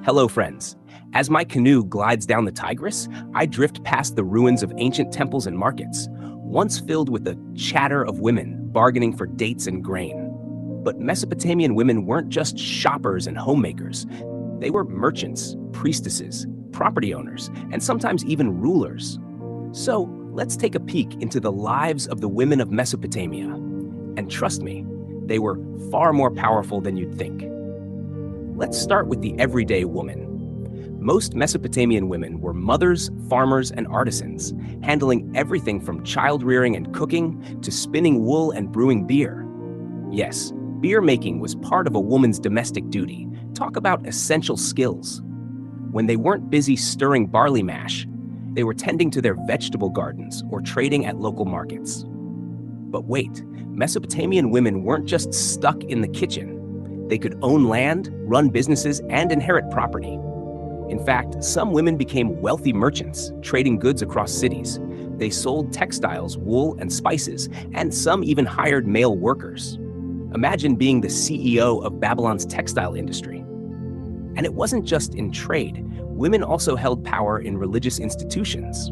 Hello, friends. As my canoe glides down the Tigris, I drift past the ruins of ancient temples and markets, once filled with the chatter of women bargaining for dates and grain. But Mesopotamian women weren't just shoppers and homemakers. They were merchants, priestesses, property owners, and sometimes even rulers. So let's take a peek into the lives of the women of Mesopotamia. And trust me, they were far more powerful than you'd think. Let's start with the everyday woman. Most Mesopotamian women were mothers, farmers, and artisans, handling everything from child rearing and cooking to spinning wool and brewing beer. Yes, beer making was part of a woman's domestic duty. Talk about essential skills. When they weren't busy stirring barley mash, they were tending to their vegetable gardens or trading at local markets. But wait, Mesopotamian women weren't just stuck in the kitchen. They could own land, run businesses, and inherit property. In fact, some women became wealthy merchants, trading goods across cities. They sold textiles, wool, and spices, and some even hired male workers. Imagine being the CEO of Babylon's textile industry. And it wasn't just in trade. Women also held power in religious institutions.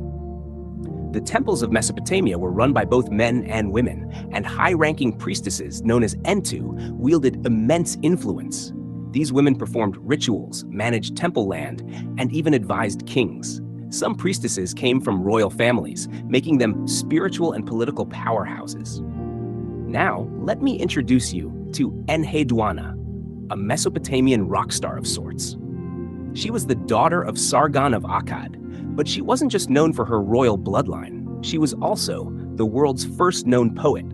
The temples of Mesopotamia were run by both men and women, and high-ranking priestesses known as Entu wielded immense influence. These women performed rituals, managed temple land, and even advised kings. Some priestesses came from royal families, making them spiritual and political powerhouses. Now, let me introduce you to Enheduanna, a Mesopotamian rock star of sorts. She was the daughter of Sargon of Akkad, but she wasn't just known for her royal bloodline. She was also the world's first known poet.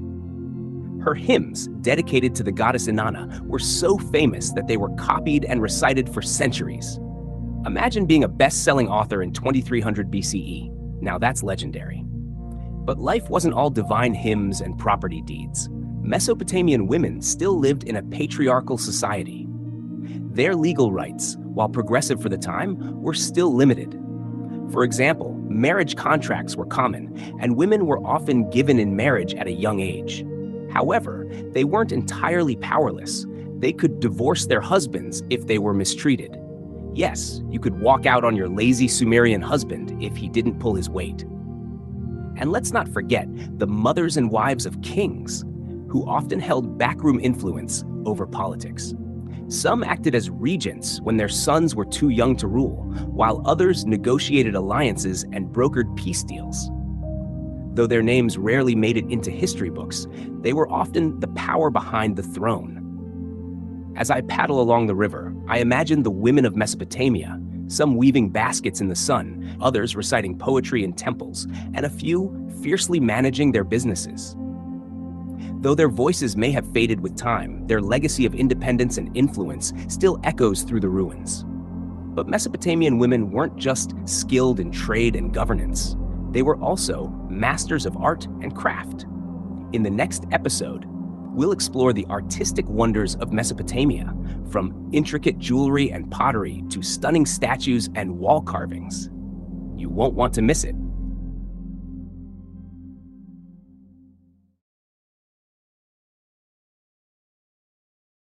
Her hymns, dedicated to the goddess Inanna, were so famous that they were copied and recited for centuries. Imagine being a best-selling author in 2300 BCE. Now that's legendary. But life wasn't all divine hymns and property deeds. Mesopotamian women still lived in a patriarchal society. Their legal rights, while progressive for the time, were still limited. For example, marriage contracts were common, and women were often given in marriage at a young age. However, they weren't entirely powerless. They could divorce their husbands if they were mistreated. Yes, you could walk out on your lazy Sumerian husband if he didn't pull his weight. And let's not forget the mothers and wives of kings, who often held backroom influence over politics. Some acted as regents when their sons were too young to rule, while others negotiated alliances and brokered peace deals. Though their names rarely made it into history books, they were often the power behind the throne. As I paddle along the river, I imagine the women of Mesopotamia, some weaving baskets in the sun, others reciting poetry in temples, and a few fiercely managing their businesses. Though their voices may have faded with time, their legacy of independence and influence still echoes through the ruins. But Mesopotamian women weren't just skilled in trade and governance. They were also masters of art and craft. In the next episode, we'll explore the artistic wonders of Mesopotamia, from intricate jewelry and pottery to stunning statues and wall carvings. You won't want to miss it.